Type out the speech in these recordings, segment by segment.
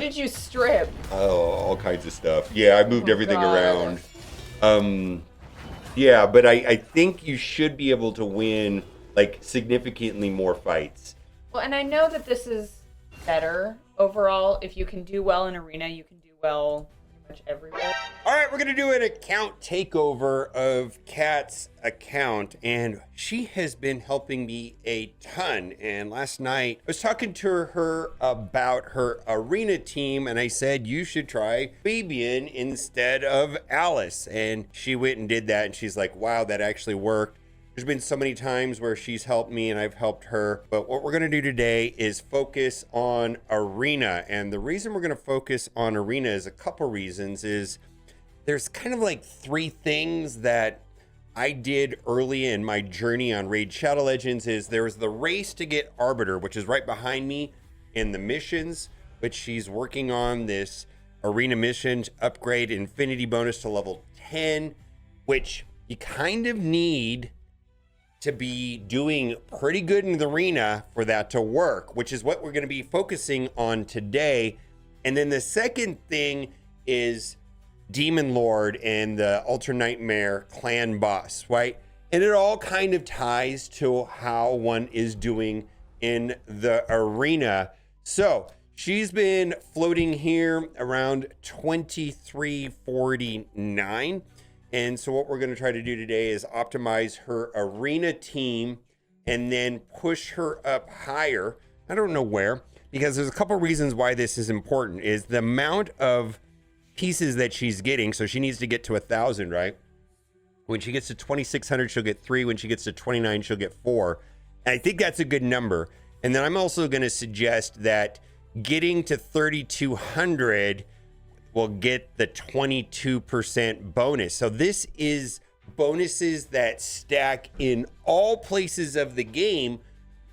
did you strip? Oh, all kinds of stuff. Yeah, I moved Oh, everything God. around. Yeah, but I think you should be able to win like significantly more fights. Well, and I know that this is better overall. If you can do well in arena, you can do well pretty much everywhere. All right, we're gonna do an account takeover of Kat's account, and she has been helping me a ton. And last night, I was talking to her about her arena team, and I said you should try Fabian instead of Alice. And she went and did that, and she's like, "Wow, that actually worked." There's been so many times where she's helped me and I've helped her. But what we're going to do today is focus on arena. And the reason we're going to focus on arena is a couple reasons. Is there's kind of like three things that I did early in my journey on Raid Shadow Legends. Is there was the race to get Arbiter, which is right behind me in the missions, which she's working on this arena mission to upgrade Infinity bonus to level 10, which you kind of need to be doing pretty good in the arena for that to work, which is what we're going to be focusing on today. And then the second thing is Demon Lord and the Ultra Nightmare clan boss, right? And it all kind of ties to how one is doing in the arena. So she's been floating here around 2349. And so what we're going to try to do today is optimize her arena team and then push her up higher. I don't know where, because there's a couple reasons why this is important. Is the amount of pieces that she's getting. So she needs to get to 1,000, right? When she gets to 2,600, she'll get 3. When she gets to 29, she'll get 4. And I think that's a good number. And then I'm also going to suggest that getting to 3,200 will get the 22% bonus. So this is bonuses that stack in all places of the game.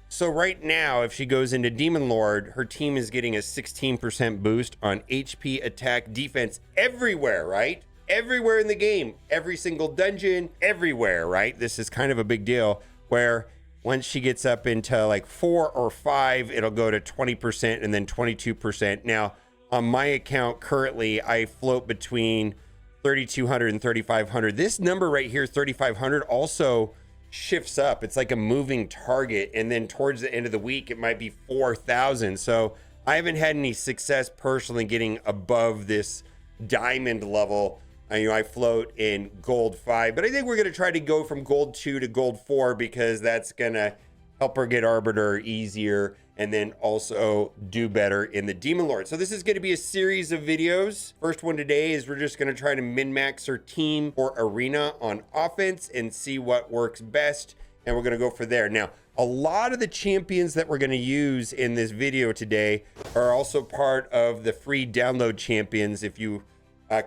So right now, if she goes into Demon Lord, her team is getting a 16% boost on HP, attack, defense, everywhere, right? Everywhere in the game, every single dungeon, everywhere, right? This is kind of a big deal where once she gets up into like 4 or 5, it'll go to 20% and then 22%. Now, on my account currently, I float between 3,200 and 3,500. This number right here, 3,500, also shifts up. It's like a moving target. And then towards the end of the week, it might be 4,000. So I haven't had any success personally getting above this diamond level. I float in gold 5, but I think we're going to try to go from gold 2 to gold 4 because that's going to help her get Arbiter easier and then also do better in the Demon Lord. So this is going to be a series of videos. First one today is we're just going to try to min-max her team for arena on offense and see what works best. And we're going to go for there. Now, a lot of the champions that we're going to use in this video today are also part of the free download champions. If you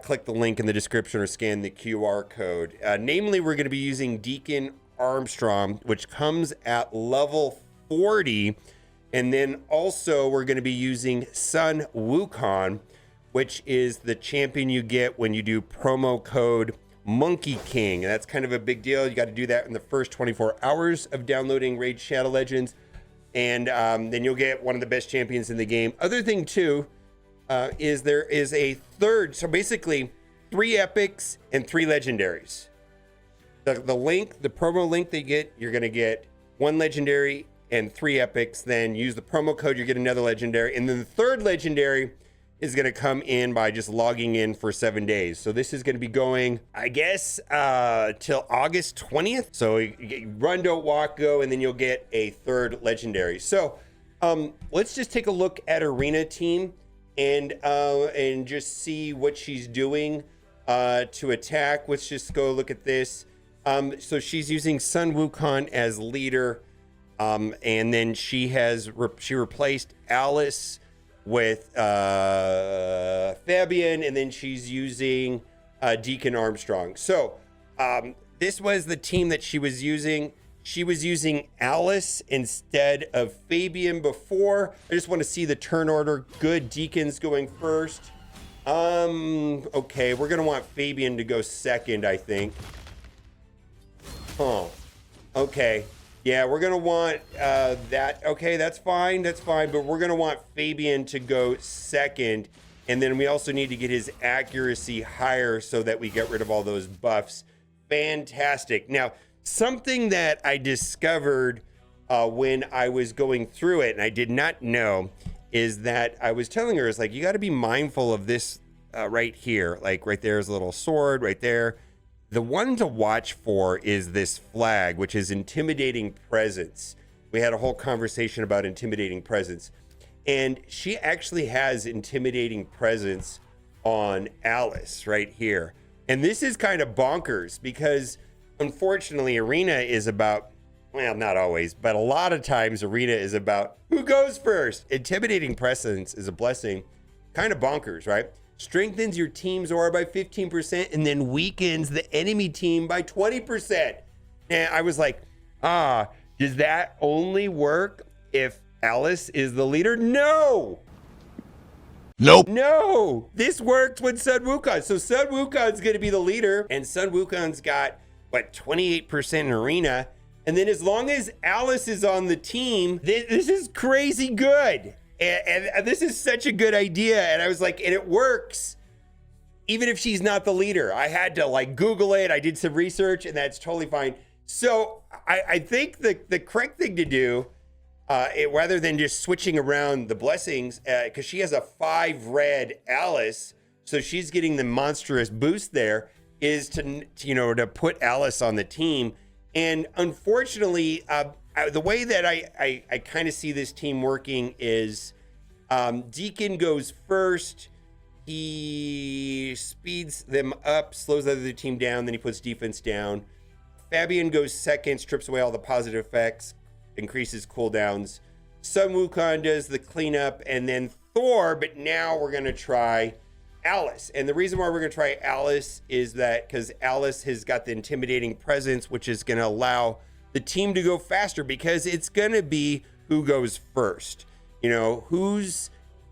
click the link in the description or scan the QR code. Namely, we're going to be using Deacon Armstrong, which comes at level 40. And then also we're going to be using Sun Wukong, which is the champion you get when you do promo code Monkey King. And that's kind of a big deal. You got to do that in the first 24 hours of downloading Raid Shadow Legends. And then you'll get one of the best champions in the game. Other thing too, is there is a third. So basically 3 epics and 3 legendaries. The link, the promo link they get, you're going to get 1 legendary and 3 epics. Then use the promo code, you get another legendary. And then the third legendary is going to come in by just logging in for 7 days. So this is going to be going, I guess, till August 20th. So you get run, don't walk, go, and then you'll get a third legendary. So let's just take a look at Arena team and just see what she's doing to attack. Let's just go look at this. So she's using Sun Wukong as leader. And then she replaced Alice with Fabian, and then she's using Deacon Armstrong. So this was the team that she was using. She was using Alice instead of Fabian before. I just want to see the turn order. Good, Deacon's going first. Okay, we're gonna want Fabian to go second, I think. Okay. Yeah, we're going to want that. Okay, that's fine. That's fine. But we're going to want Fabian to go second. And then we also need to get his accuracy higher so that we get rid of all those buffs. Fantastic. Now, something that I discovered when I was going through it, and I did not know, is that I was telling her, it's like, you got to be mindful of this right here. Like right there's a little sword right there. The one to watch for is this flag, which is intimidating presence. We had a whole conversation about intimidating presence. And she actually has intimidating presence on Alice right here. And this is kind of bonkers because unfortunately Arena is about, well, not always, but a lot of times Arena is about who goes first. Intimidating presence is a blessing. Kind of bonkers, right? Strengthens your team's aura by 15% and then weakens the enemy team by 20%. And I was like, does that only work if Alice is the leader? No. Nope. No. This worked with Sun Wukong. So Sun Wukong's going to be the leader, and Sun Wukong's got, 28% in Arena. And then as long as Alice is on the team, this is crazy good. And this is such a good idea. And I was like, and it works even if she's not the leader. I had to Google it. I did some research and that's totally fine. So I think the correct thing to do, rather than just switching around the blessings, because she has a 5 red Alice, so she's getting the monstrous boost there, is to put Alice on the team. And unfortunately, the way that I kind of see this team working is Deacon goes first. He speeds them up, slows the other team down, then he puts defense down. Fabian goes second, strips away all the positive effects, increases cooldowns. Sun Wukong does the cleanup, and then Thor, but now we're going to try Alice. And the reason why we're going to try Alice is that because Alice has got the intimidating presence, which is going to allow the team to go faster, because it's going to be who goes first. Whose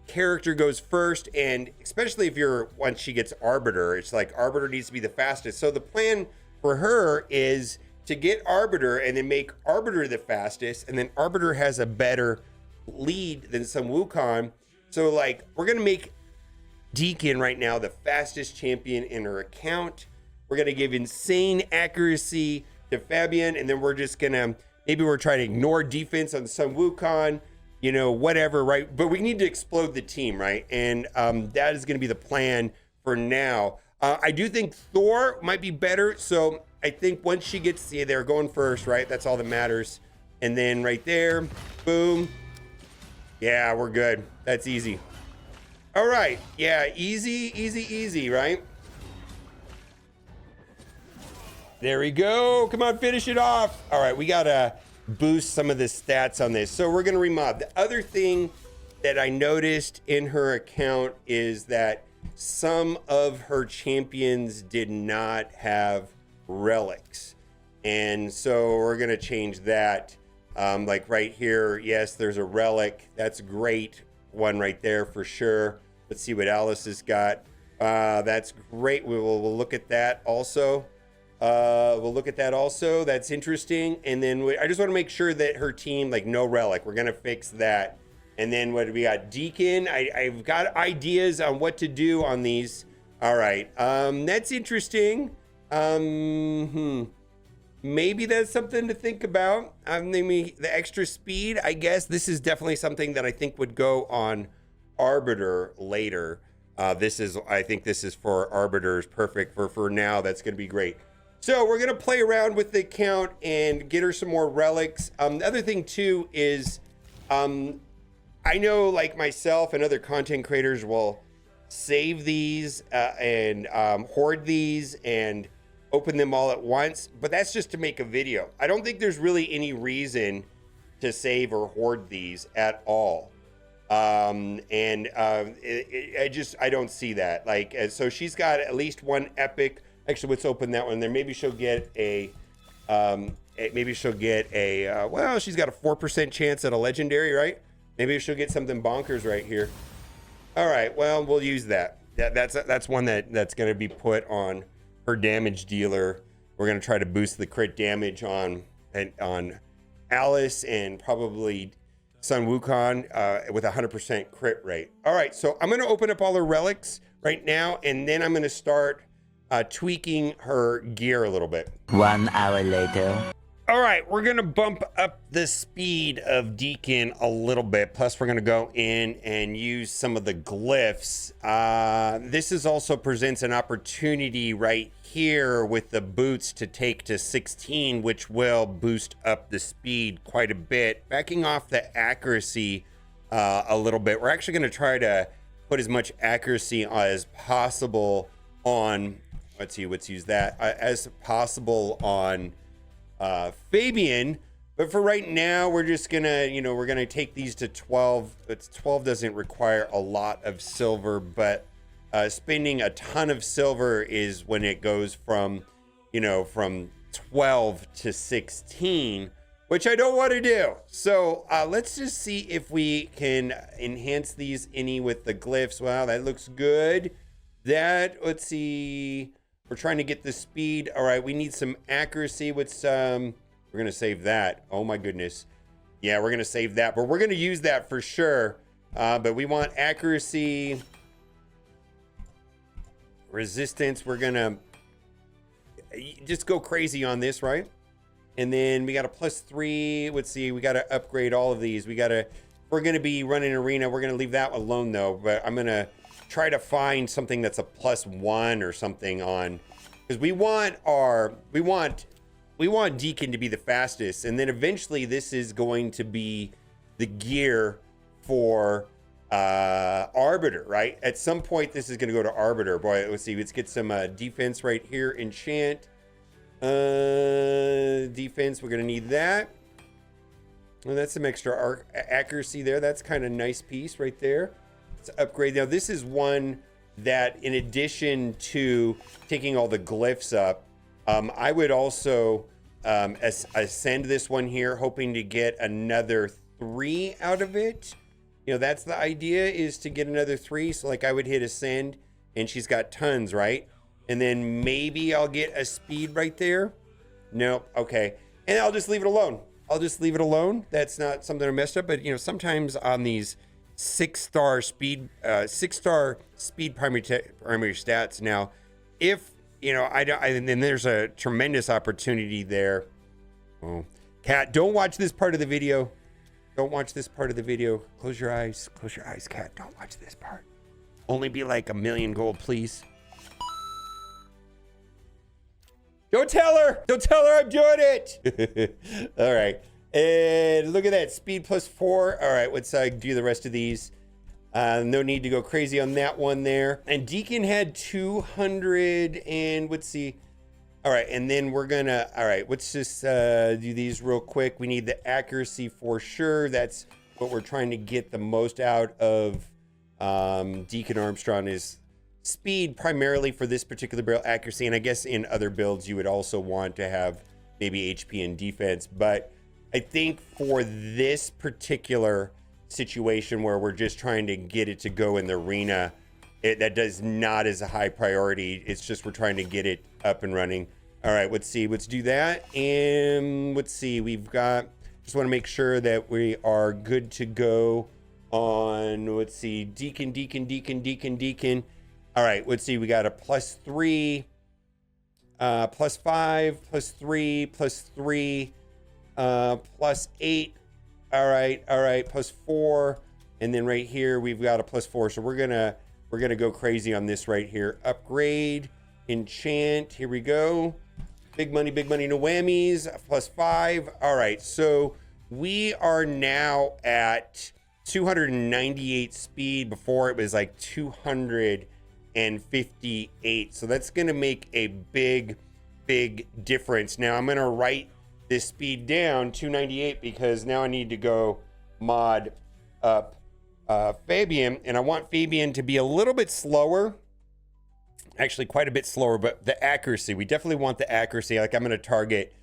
character goes first, and especially if once she gets Arbiter, it's like Arbiter needs to be the fastest. So the plan for her is to get Arbiter and then make Arbiter the fastest, and then Arbiter has a better lead than Sun Wukong. So we're going to make Deacon right now the fastest champion in her account. We're going to give insane accuracy to Fabian, and then we're just going to, maybe we're trying to ignore defense on Sun Wukong, whatever, right? But we need to explode the team, right? And that is going to be the plan for now. I do think Thor might be better. So I think once she gets, they're going first, right? That's all that matters. And then right there, boom. Yeah, we're good. That's easy. All right. Yeah, easy, right? There we go. Come on, finish it off. All right, we got to boost some of the stats on this. So we're going to remod. The other thing that I noticed in her account is that some of her champions did not have relics. And so we're going to change that. Right here, yes, there's a relic. That's great. One right there for sure. Let's see what Alice has got. That's great. We'll look at that also. That's interesting. And then I just want to make sure that her team, no relic. We're going to fix that. And then what do we got? Deacon. I've got ideas on what to do on these. All right. That's interesting. Maybe that's something to think about. Maybe the extra speed, I guess. This is definitely something that I think would go on Arbiter later. I think this is for Arbiters. Perfect. For now, that's going to be great. So we're going to play around with the account and get her some more relics. The other thing too is, I know myself and other content creators will save these and hoard these and open them all at once, but that's just to make a video. I don't think there's really any reason to save or hoard these at all. I don't see that. So she's got at least one epic. Actually, let's open that one there. Maybe she'll get a, well, she's got a 4% chance at a legendary, right? Maybe she'll get something bonkers right here. All right, well, we'll use that. That's one that's going to be put on her damage dealer. We're going to try to boost the crit damage on Alice and probably Sun Wukong with 100% crit rate. All right, so I'm going to open up all her relics right now, and then I'm going to start tweaking her gear a little bit. 1 hour later. All right, we're going to bump up the speed of Deacon a little bit. Plus, we're going to go in and use some of the glyphs. This is also presents an opportunity right here with the boots to take to 16, which will boost up the speed quite a bit. Backing off the accuracy a little bit. We're actually going to try to put as much accuracy as possible on, let's use that, as possible on Fabian, but for right now we're just gonna, we're gonna take these to 12. 12 doesn't require a lot of silver, but spending a ton of silver is when it goes from 12 to 16, which I don't want to do. So let's just see if we can enhance these any with the glyphs. Wow, that looks good. Let's see. We're trying to get the speed. All right, we need some accuracy with some. We're going to save that. Oh my goodness. Yeah, we're going to save that, but we're going to use that for sure. But we want accuracy. Resistance, we're going to just go crazy on this, right? And then we got a +3. Let's see, we got to upgrade all of these. We're going to be running arena. We're going to leave that alone though, but I'm going to try to find something that's a +1 or something on, because we want Deacon to be the fastest, and then eventually this is going to be the gear for Arbiter, right? At some point this is going to go to Arbiter. Boy, let's see, let's get some defense right here. Enchant defense, we're going to need that. Well, that's some extra accuracy there. That's kind of nice piece right there. Let's upgrade. Now this is one that, in addition to taking all the glyphs up, I would also ascend this one here, hoping to get another 3 out of it. That's the idea, is to get another 3. So like I would hit ascend, and she's got tons, right? And then maybe I'll get a speed right there. Nope. Okay. And I'll just leave it alone. That's not something I messed up, but sometimes on these 6-star speed primary stats. Now, if then there's a tremendous opportunity there. Oh, Cat, don't watch this part of the video. Close your eyes, Cat. Don't watch this part. Only be like 1,000,000 gold, please. Don't tell her I'm doing it. All right. And look at that, speed +4. All right, let's do the rest of these. No need to go crazy on that one there. And Deacon had 200, and let's see. All right, and then we're gonna, all right, let's just do these real quick. We need the accuracy for sure. That's what we're trying to get the most out of Deacon Armstrong, is speed primarily for this particular build, accuracy. And I guess in other builds you would also want to have maybe HP and defense, but I think for this particular situation where we're just trying to get it to go in the arena, that does not as a high priority. It's just we're trying to get it up and running. All right, let's see. Let's do that. And let's see. We've got, just want to make sure that we are good to go on, let's see, Deacon. All right, let's see. We got a +3, +5, +3, +3. +8. All right, +4, and then right here we've got a +4. So we're gonna go crazy on this right here. Upgrade, enchant. Here we go. Big money, no whammies. +5. All right, so we are now at 298 speed. Before it was like 258. So that's gonna make a big difference. Now I'm gonna write this speed down 298 because now I need to go mod up Fabian, and I want Fabian to be a little bit slower, actually quite a bit slower, but the accuracy, we definitely want the accuracy. Like I'm going to target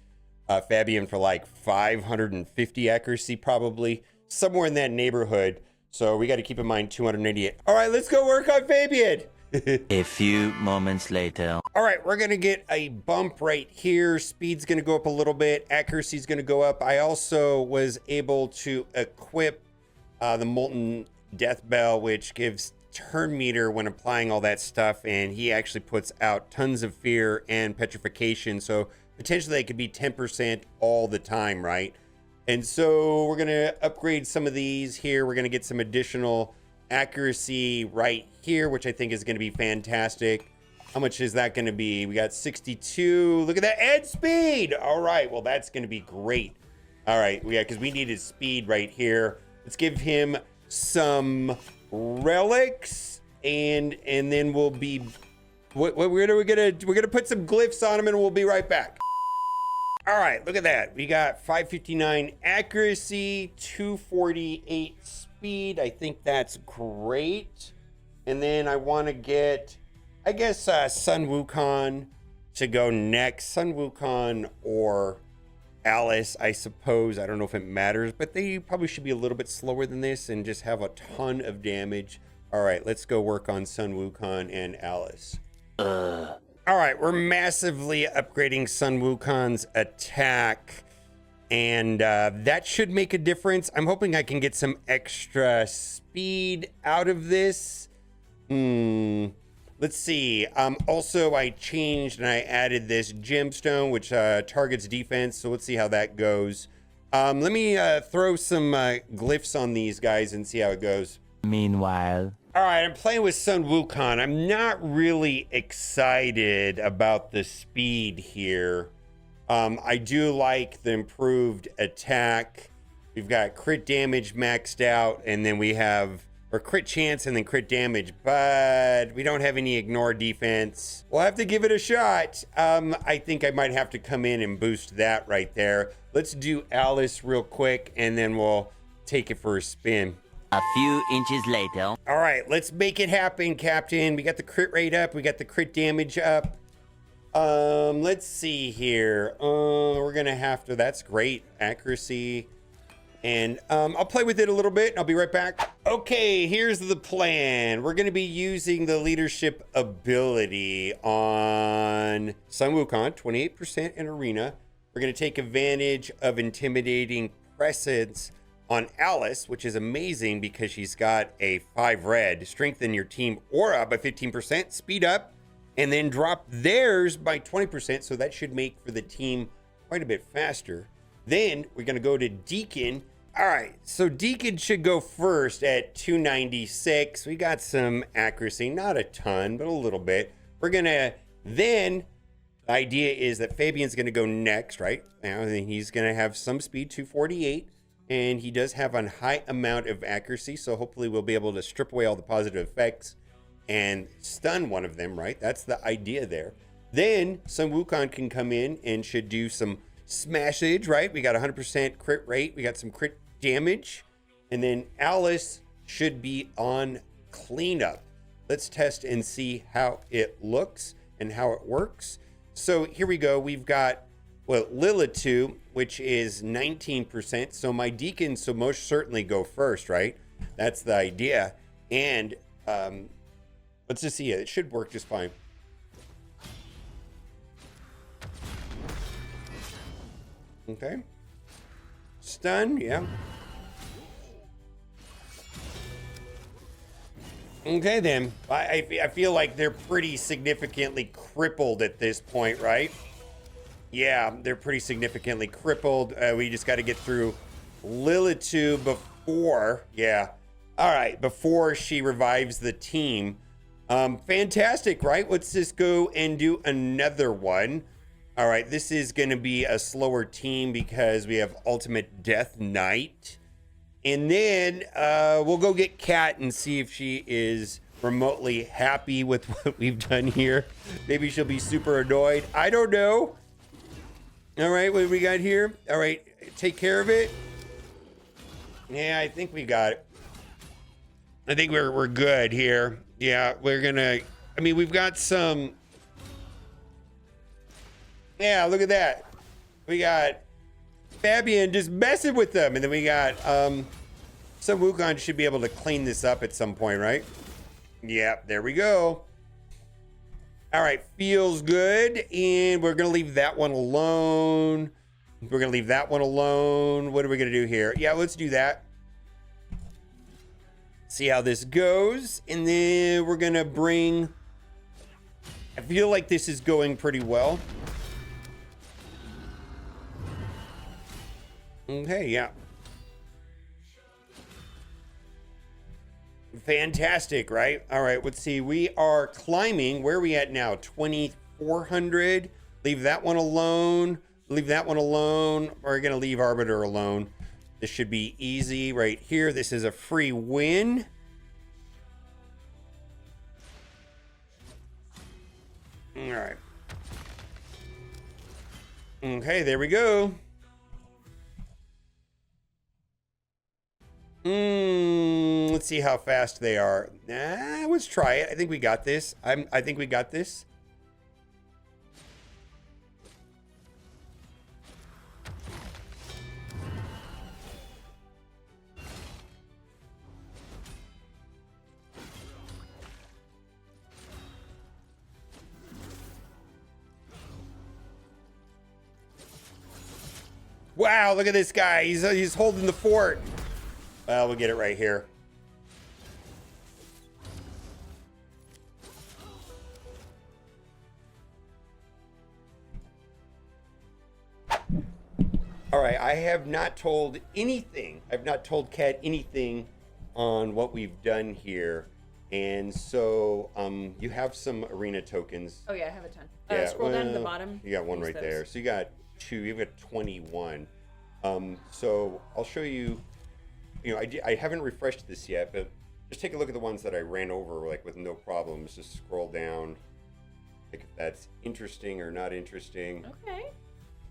Fabian for like 550 accuracy, probably somewhere in that neighborhood. So we got to keep in mind 288. All right, let's go work on Fabian. A few moments later. All right, we're going to get a bump right here. Speed's going to go up a little bit. Accuracy's going to go up. I also was able to equip the Molten Death Bell, which gives turn meter when applying all that stuff. And he actually puts out tons of fear and petrification. So potentially it could be 10% all the time, right? And so we're going to upgrade some of these here. We're going to get some additional accuracy right here, which I think is going to be fantastic. How much is that going to be? We got 62. Look at that. And speed. All right. Well, that's going to be great. All right. Yeah, because we needed speed right here. Let's give him some relics, and then we'll be we're gonna put some glyphs on him, and we'll be right back. All right, look at that. We got 559 accuracy, 248 speed. I think that's great. And then I want to get, I guess, Sun Wukong to go next. Sun Wukong or Alice, I suppose. I don't know if it matters, but they probably should be a little bit slower than this and just have a ton of damage. All right, let's go work on Sun Wukong and Alice. All right, we're massively upgrading Sun Wukong's attack, and that should make a difference. I'm hoping I can get some extra speed out of this. Let's see. Also, I changed and I added this gemstone, which targets defense. So let's see how that goes. Let me throw some glyphs on these guys and see how it goes. Meanwhile. All right, I'm playing with Sun Wukong. I'm not really excited about the speed here. I do like the improved attack. We've got crit damage maxed out, and then we have or crit chance and then crit damage, but we don't have any ignore defense. We'll have to give it a shot. I think I might have to come in and boost that right there. Let's do Alice real quick, and then we'll take it for a spin. A few inches later. All right, let's make it happen, Captain. We got the crit rate up. We got the crit damage up. Let's see here. We're going to have to, that's great. Accuracy. And I'll play with it a little bit. I'll be right back. Okay, here's the plan. We're going to be using the leadership ability on Sun Wukong, 28% in arena. We're going to take advantage of intimidating presence on Alice, which is amazing because she's got a 5 red. Strengthen your team aura by 15%, speed up, and then drop theirs by 20%. So that should make for the team quite a bit faster. Then we're going to go to Deacon. All right, so Deacon should go first at 296. We got some accuracy, not a ton, but a little bit. We're going to then, the idea is that Fabian's going to go next, right? Now he's going to have some speed, 248. And he does have a high amount of accuracy, so hopefully we'll be able to strip away all the positive effects and stun one of them, right? That's the idea there. Then Sun Wukong can come in and should do some smashage, right? We got 100% crit rate. We got some crit damage. And then Alice should be on cleanup. Let's test and see how it looks and how it works. So here we go. We've got Lilitu, which is 19%. So my Deacon so most certainly go first, right? That's the idea. And let's just see it. It should work just fine. Okay. Stun, yeah. Okay, then. I feel like they're pretty significantly crippled at this point, right? Yeah, they're pretty significantly crippled. We just got to get through Lilitu before, all right, before she revives the team. Fantastic, right? Let's just go and do another one. All right, this is going to be a slower team because we have Ultimate Death Knight. And then we'll go get Kat and see if she is remotely happy with what we've done here. Maybe she'll be super annoyed. I don't know. All right, what do we got here? All right, take care of it. Yeah, I think we got it. I think we're good here. Yeah, we're gonna. I mean, we've got some. Yeah, look at that. We got Fabian just messing with them, and then we got Sun Wukong should be able to clean this up at some point, right? Yeah, there we go. All right, feels good. And we're going to leave that one alone. We're going to leave that one alone. What are we going to do here? Yeah, let's do that. See how this goes. And then we're going to bring... I feel like this is going pretty well. Okay, yeah. Fantastic, right? All right, let's see. We are climbing. Where are we at now? 2,400. Leave that one alone. Leave that one alone. We're going to leave Arbiter alone. This should be easy right here. This is a free win. All right. Okay, there we go. Let's see how fast they are. Let's try it. I think we got this. I think we got this. Wow, look at this guy. He's holding the fort. Well, we'll get it right here. All right, I have not told anything. I've not told Kat anything on what we've done here. And so you have some arena tokens. Oh yeah, I have a ton. Yeah, Scroll down to the bottom. You got one right there. So you got 2. You've got 21. So I'll show you. You know, I haven't refreshed this yet, but just take a look at the ones that I ran over like with no problems. Just scroll down, like if that's interesting or not interesting. Okay.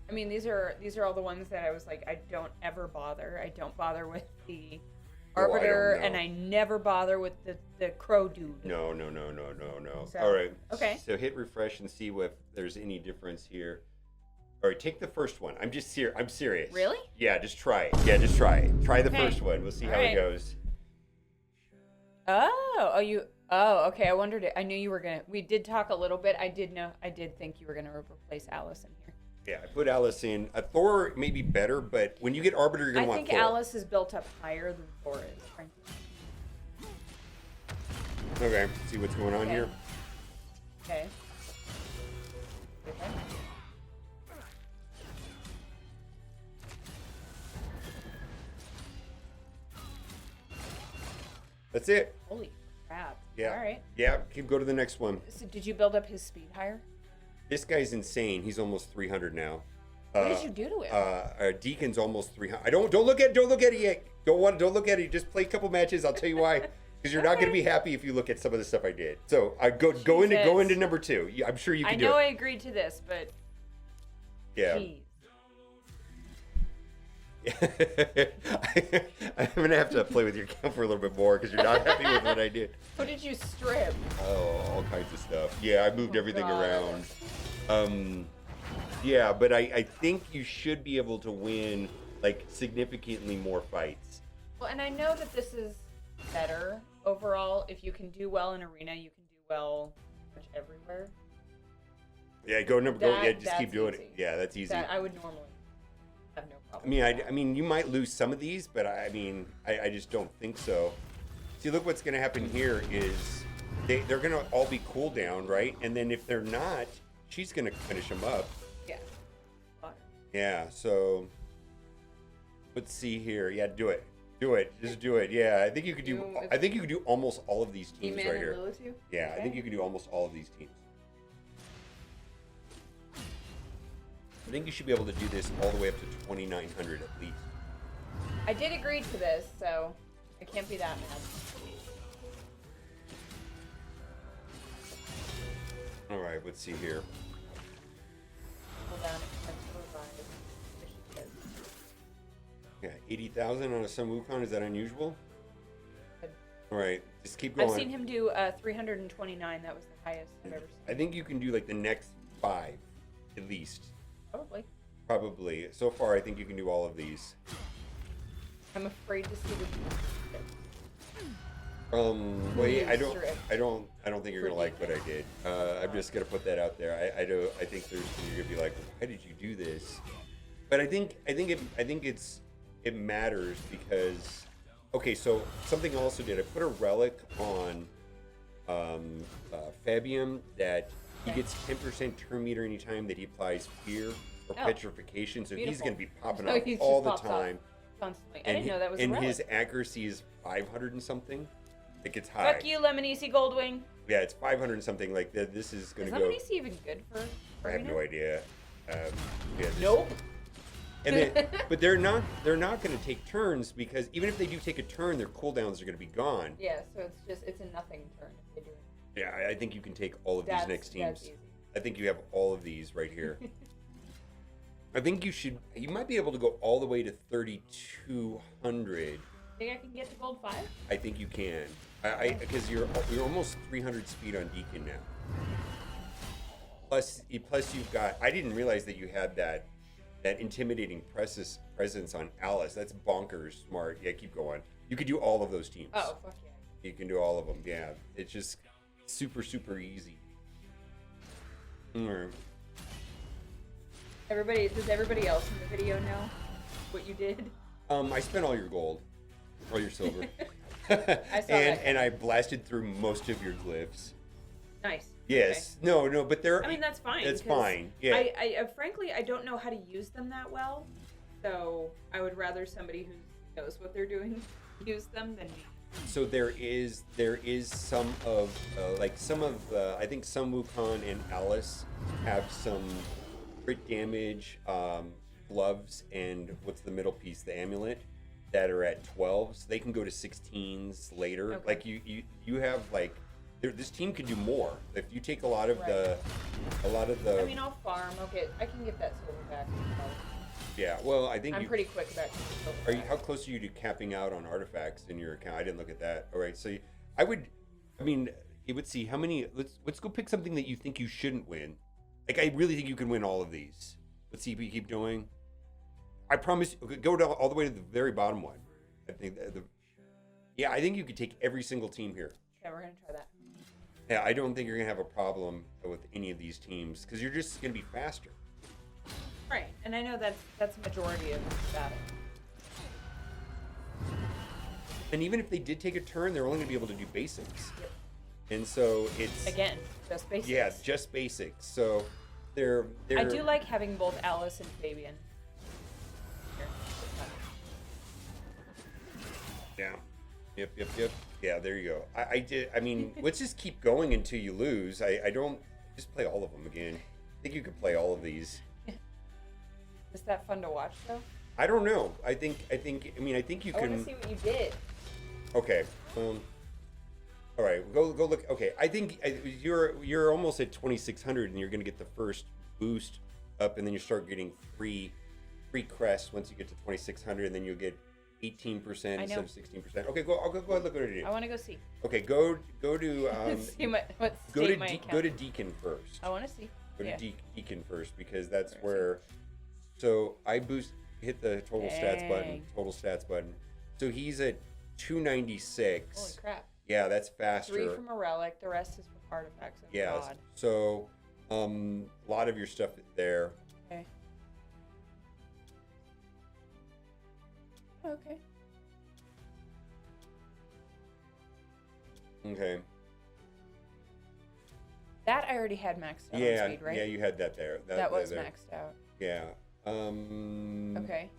I mean, these are all the ones that I was like, I don't ever bother. I don't bother with the Arbiter, and I never bother with the Crow dude. No. So, all right. Okay. So hit refresh and see if there's any difference here. All right, take the first one. I'm serious. Really? Yeah, just try it. Yeah, just try it. Try the first one. We'll see how it right. goes. Okay. I wondered. I knew you were gonna. We did talk a little bit. I did think you were gonna replace Alice in here. Yeah, I put Alice in. Thor may be better, but when you get Arbiter, you're gonna want Thor. I think Alice is built up higher than Thor is, frankly. Okay, see what's going on here. Okay. That's it. Holy crap. Yeah. All right. Yeah, go to the next one. So did you build up his speed higher? This guy's insane. He's almost 300 now. What did you do to him? Deacon's almost 300. Don't look at it yet. Don't look at it. Just play a couple matches. I'll tell you why. Because you're not going to be happy if you look at some of the stuff I did. So I go into number 2. I'm sure you can do it. I know I agreed to this, but yeah. Jeez. I'm gonna have to play with your account for a little bit more because you're not happy with what I did. What did you strip? Oh, all kinds of stuff. Yeah, I moved everything around. Yeah, but I think you should be able to win like significantly more fights. Well, and I know that this is better overall. If you can do well in arena, you can do well pretty much everywhere. Yeah, just keep doing it. Yeah, that's easy. That I would normally have no problem. I mean, you might lose some of these, but I just don't think so. See, look what's going to happen here is they're going to all be cooldown, right? And then if they're not, she's going to finish them up. Yeah. Yeah. So let's see here. Yeah, do it. Just do it. Yeah, I think you could do. I think you could do almost all of these teams right here. Yeah, okay. I think you could do almost all of these teams. I think you should be able to do this all the way up to 2,900 at least. I did agree to this, so I can't be that mad. All right, let's see here. Hold on, Yeah, 80,000 on a Sun Wukong. Is that unusual? Good. All right, just keep going. I've seen him do 329. That was the highest I've ever seen. I think you can do like the next 5 at least. Probably. So far, I think you can do all of these. I'm afraid to see the Wait, I Strict. don't think you're gonna like what I did. I'm just gonna put that out there. I think you're gonna be like, why did you do this? But I think it matters because, okay, so something I also did. I put a relic on Fabian that he gets 10% turn meter anytime that he applies fear or petrification. So he's gonna be popping up all the time. Constantly. I didn't know that was a relic. And his accuracy is 500 and something. It gets high. Fuck you, Lemonese Goldwing. Yeah, it's 500 and something. Like this is going to go. Is Lemonese even good for I have no idea. Nope. And then, but they're not going to take turns because even if they do take a turn, their cooldowns are going to be gone. Yeah, so it's a nothing turn if they do it. Yeah, I think you can take all of these next teams. That's easy. I think you have all of these right here. I think you might be able to go all the way to 3,200. Think I can get to gold 5? I think you can. Because you're almost 300 speed on Deacon now. Plus you've got. I didn't realize that you had that intimidating presence on Alice. That's bonkers smart. Yeah, keep going. You could do all of those teams. Oh, fuck yeah. You can do all of them. Yeah, it's just super easy. Does everybody else in the video know what you did? I spent all your gold, all your silver. I saw that. And I blasted through most of your glyphs. Nice. Yes. Okay. No, but they're. I mean, that's fine. That's fine. Yeah. I frankly, I don't know how to use them that well, so I would rather somebody who knows what they're doing use them than me. So there is some of I think some Wukong and Alice have some crit damage gloves and what's the middle piece, the amulet, that are at 12s. They can go to 16s later. Okay. Like you have like this team can do more if you take a lot of the. I mean, I'll farm. Okay, I can get that silver back. Yeah, well, I think I'm pretty quick about getting silver Are you? back. How close are you to capping out on artifacts in your account? I didn't look at that. All right, so it would see how many. Let's go pick something that you think you shouldn't win. Like I really think you can win all of these. Let's see if we keep going. I promise. Okay, go all the way to the very bottom one. I think I think you could take every single team here. Okay, we're gonna try that. Yeah, I don't think you're gonna have a problem with any of these teams because you're just gonna be faster. Right, and I know that's the majority of the battle. And even if they did take a turn, they're only gonna be able to do basics. Yep. And so it's Again, just basics. Yeah, just basics. So they're. I do like having both Alice and Fabian. Here. Yeah. Yep. Yeah, there you go. I mean, let's just keep going until you lose. I don't just play all of them again. I think you could play all of these. Is that fun to watch though? I don't know. I think you can. I want to see what you did. Okay. All right. Go look. Okay. I think you're almost at 2,600, and you're gonna get the first boost up, and then you start getting free crests once you get to 2,600, and then you'll get 18% instead of 16%. Okay. I'll go ahead. Look what I do. I want to go see. Okay. Go to see what go state to my account. go to Deacon first. I want to see. Go to Deacon first because that's where. So I hit the total stats button. So he's at 296. Holy crap. Yeah, that's faster. 3 from a relic. The rest is from artifacts. Oh, yeah. God. So a lot of your stuff there. Okay. Okay. Okay. That I already had maxed out Yeah, on speed, right? yeah, you had that there. That was there. maxed out. Yeah. Okay.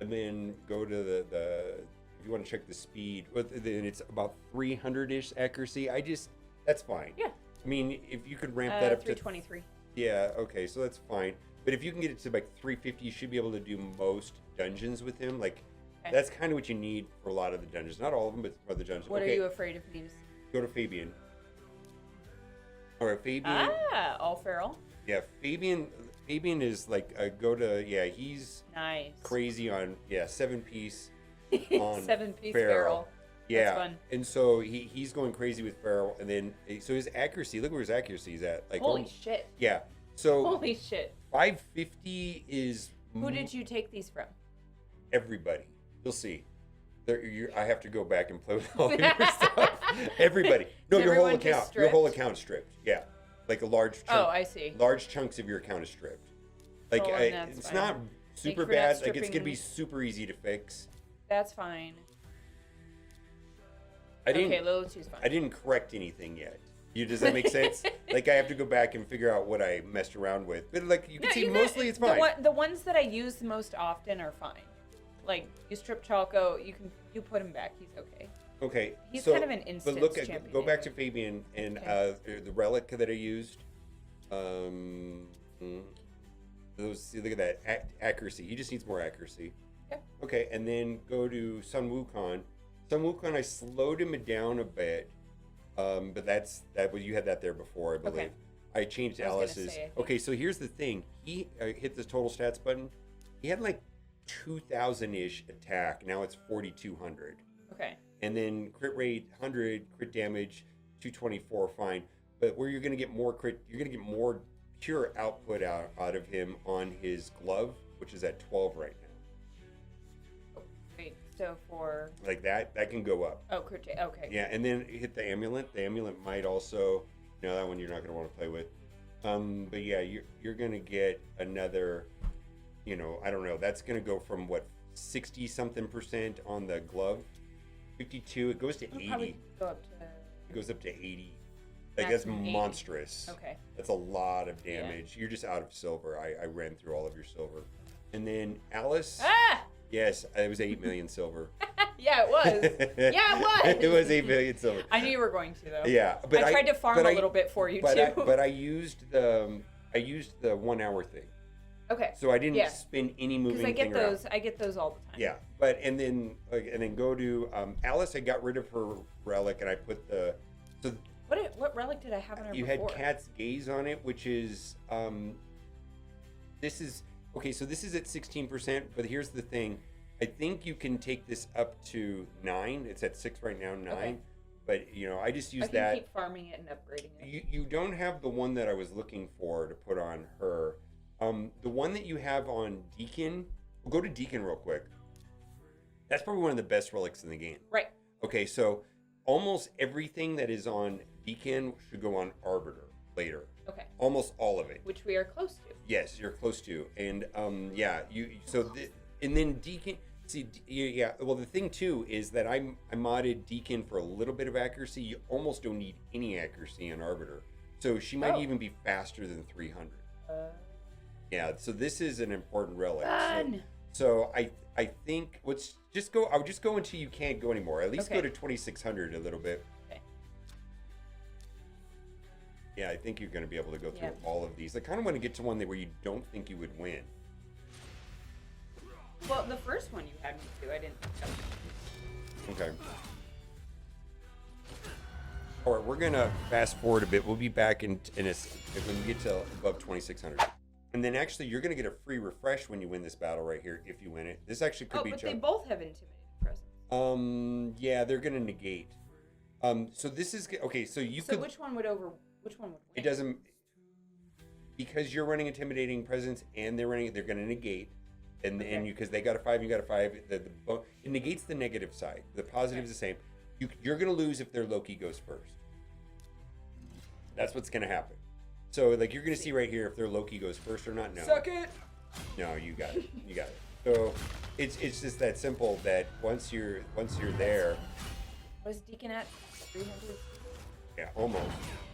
And then go to the if you want to check the speed, then it's about 300-ish accuracy. That's fine. Yeah. I mean, if you could ramp that up to 323. Yeah, okay, so that's fine. But if you can get it to like 350, you should be able to do most dungeons with him. Like, that's kind of what you need for a lot of the dungeons. Not all of them, but for the dungeons. What are you afraid of me to see? Go to Fabian. All right, Fabian. All feral. Yeah, Fabian is like he's Nice. crazy on 7-piece on 7-piece feral. feral. Yeah, That's fun. And so he's going crazy with feral, and then so his accuracy. Look where his accuracy is at. Like holy shit. Yeah. So holy shit. 550 is. Who did you take these from? Everybody. You'll see. I have to go back and play with all of your stuff. Everybody. No, Is your whole everyone just account. Your whole stripped? account stripped. Yeah. Like a large chunk. Oh, I see. Large chunks of your account is stripped. Like Oh, and that's it's fine. not super for not bad. Like it's stripping- gonna be super easy to fix. That's fine. I didn't. Okay, Lilith 2's fine. I didn't correct anything yet. Does that make sense? Like I have to go back and figure out what I messed around with. But like you can see, mostly it's fine. The ones that I use most often are fine. Like you strip Chalco, you put him back. He's okay. Okay. He's so, kind of an instance But look champion. go back to Fabian and the relic that I used. Look at that accuracy. He just needs more accuracy. Yep. Okay, and then go to Sun Wukong. Sun Wukong, I slowed him down a bit, but that was you had that there before, I believe. Okay. I changed I was gonna Alice's. say, I think. Okay, so here's the thing. He hit this total stats button. He had like 2,000-ish attack. Now it's 4,200. Okay. And then crit rate 100, crit damage 224, fine. But where you're going to get more crit, you're going to get more pure output out of him on his glove, which is at 12 right now. Wait. So for Like that can go up. crit. Okay. Yeah, and then hit the amulet. The amulet might also, that one you're not going to want to play with. But yeah, you're going to get another, I don't know. That's going to go from what 60 something % on the glove, 52. It goes to It'll 80. probably go up to. It goes up to 80. Like that's Maximum 80. monstrous. Okay. That's a lot of damage. You're just out of silver. I ran through all of your silver. And then Alice. Ah! Yes, it was 8 million silver. Yeah, it was. Yeah, it was. It was 8 million silver. I knew you were going to though. Yeah, but I tried to farm a little bit for you too. But I used the 1 hour thing. Okay. So I didn't spin any moving Because thing around. I get those all the time. Yeah, but and then go to Alice. I got rid of her relic and I put the What relic did I have on her you before? had Cat's Gaze on it, which is this is okay. So this is at 16%, but here's the thing. I think you can take this up to 9. It's at 6 right now, 9. Okay. But I just use I can that. keep farming it and upgrading it. You don't have the one that I was looking for to put on her. The one that you have on Deacon. We'll go to Deacon real quick. That's probably one of the best relics in the game. Right. Okay, so almost everything that is on Deacon should go on Arbiter later. Okay. Almost all of it. Which we are close to. Yes, you're close to, and and then Deacon. See, yeah. Well, the thing too is that I modded Deacon for a little bit of accuracy. You almost don't need any accuracy on Arbiter, so she might even be faster than 300. Yeah. So this is an important relic. Fun. So I think I would just go until you can't go anymore. At least Okay. go to 2,600 a little bit. Okay. Yeah, I think you're going to be able to go through Yeah. all of these. I kind of want to get to one where you don't think you would win. Well, the first one you had me do, I didn't. Okay. All right, we're going to fast forward a bit. We'll be back in when we get to above 2,600. And then actually, you're going to get a free refresh when you win this battle right here, if you win it. This actually could be but they both have intimidating presence. Yeah, they're going to negate. So this is okay. So Which one would win? It doesn't, because you're running intimidating presence and they're going to negate, and because they got a 5, you got a 5. It negates the negative side. The positive is the same. You're going to lose if their Loki goes first. That's what's going to happen. So like you're going to see right here if their Loki goes first or not. No. Suck it. No, you got it. You got it. So it's just that simple that once you're there. What is Deacon at? 300. Yeah,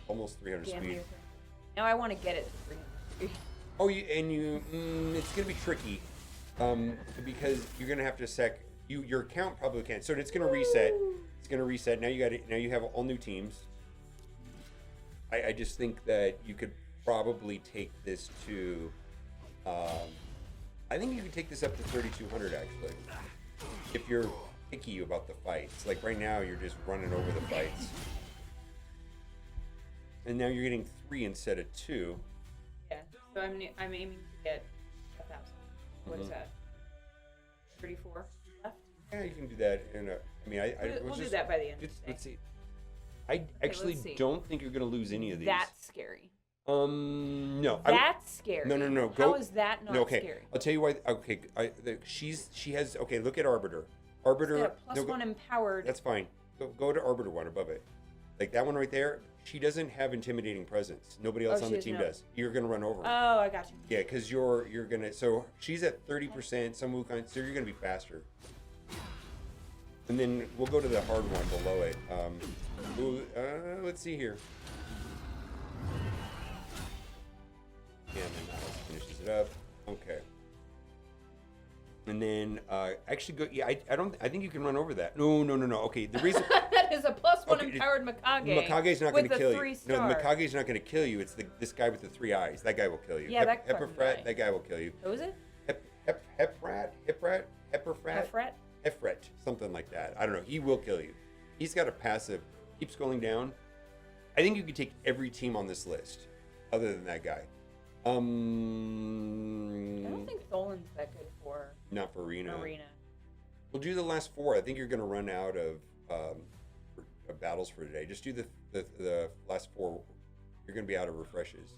almost 300 Damn speed. near 300. Now I want to get it to 300. Oh, it's gonna be tricky, because you're gonna have to your account probably can't. So it's gonna reset. It's gonna reset. Now you got it. Now you have all new teams. I just think that you could probably take this to. I think you could take this up to 3,200 actually, if you're picky about the fights. Like right now, you're just running over the fights, and now you're getting 3 instead of 2. Yeah. So I'm aiming to get 1,000. What is that? 34 left. Yeah, you can do that. And We'll do that by the end of the day. Let's see. I actually let's see. don't think you're going to lose any of these. That's scary. No. That's scary. No. How is that not okay. scary? I'll tell you why. Okay, she has. Okay, look at Arbiter. Arbiter. It's got a +1 empowered. That's fine. Go to Arbiter one above it. Like that one right there, she doesn't have intimidating presence. Nobody else on the team does. You're gonna run over her. Oh, I got you. Yeah, because you're gonna. So she's at 30%. Some Wukong, so you're gonna be faster. And then we'll go to the hard one below it. Let's see here. Yeah, and then that finishes it up. Okay. And then actually go. Yeah, I think you can run over that. No. Okay, the reason. That is a +1 Okay, empowered Mikage. Mikage's not going to kill you. 3-star. No, Mikage's not going to kill you. It's this guy with the 3 eyes. That guy will kill you. Yeah, that fucking guy. That guy will kill you. Who is it? Heprat, something like that. I don't know. He will kill you. He's got a passive. Keep scrolling down. I think you could take every team on this list, other than that guy. I don't think Tholin's that good for. Not for arena. Arena. We'll do the last 4. I think you're going to run out of battles for today. Just do the last 4. You're going to be out of refreshes.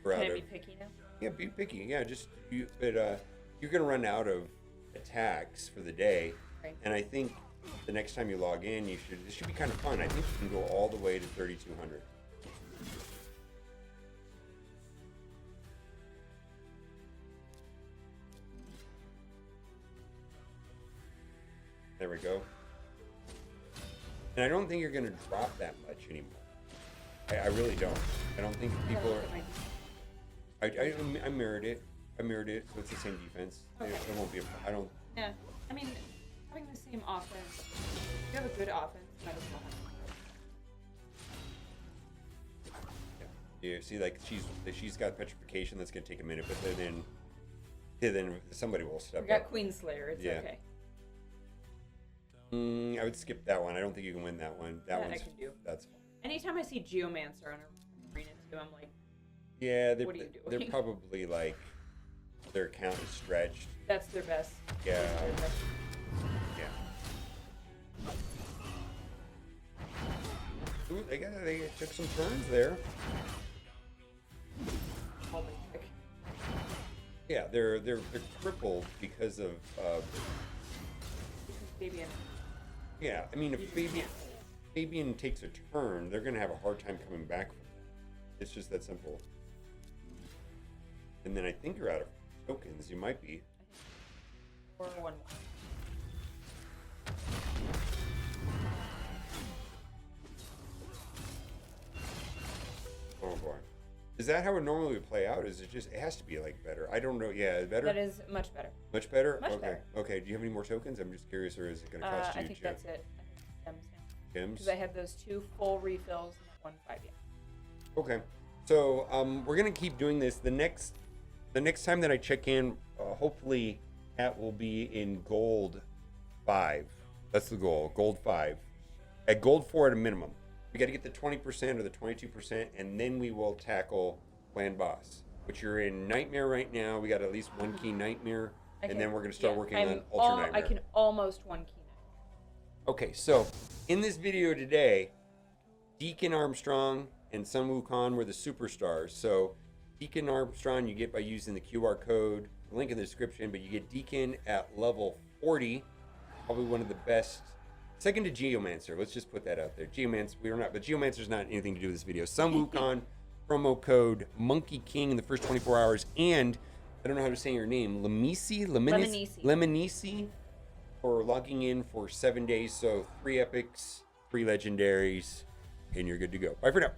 Can I be picky now? Yeah, be picky. Yeah, you're going to run out of attacks for the day. Right. And I think the next time you log in, this should be kind of fun. I think you can go all the way to 3,200. There we go. And I don't think you're going to drop that much anymore. I really don't. I don't think people are. I mirrored it. So it's the same defense. Okay. It won't be. I don't. Yeah. I mean, having the same offense. If you have a good offense, might as well have. Yeah. You see, like she's got petrification. That's going to take a minute, but then somebody will step We got up. Queenslayer. It's okay. I would skip that one. I don't think you can win that one. That one I can do. That's fine. Anytime I see Geomancer on arena too, I'm like, yeah, what are you doing? They're probably like their account is stretched. That's their best. Yeah. That's their best. Yeah. Ooh, they took some turns there. Holy heck. Yeah, they're crippled because of. Fabian. Yeah, I mean, if Fabian takes a turn, they're going to have a hard time coming back from it. It's just that simple. And then I think you're out of tokens. You might be. Or 1-1. Oh boy. Is that how it normally would play out? Is it just, it has to be like better? I don't know. Yeah, better? That is much better. Much better? Much okay. better. Okay. Do you have any more tokens? I'm just curious, or is it going to cost you? I think that's it. I think Gems? because I had those 2 full refills and 1 5. Yeah. Okay. So we're gonna keep doing this. The next time that I check in, hopefully Kat will be in gold 5. That's the goal. Gold 5. At gold 4 at a minimum. We got to get the 20% or the 22%, and then we will tackle Clan Boss. Which you're in Nightmare right now. We got at least 1 key Nightmare, and then we're gonna start working on Ultra Nightmare. I can almost 1 key Nightmare. Okay, so in this video today, Deacon Armstrong and Sun Wukong were the superstars. So Deacon Armstrong you get by using the QR code, the link in the description, but you get Deacon at level 40, probably one of the best. Second to Geomancer, let's just put that out there. Geomancer's not anything to do with this video. Sun Wukong, promo code Monkey King in the first 24 hours, and I don't know how to say your name, Lemonisi, for logging in for 7 days. So 3 epics, 3 legendaries, and you're good to go. Bye for now.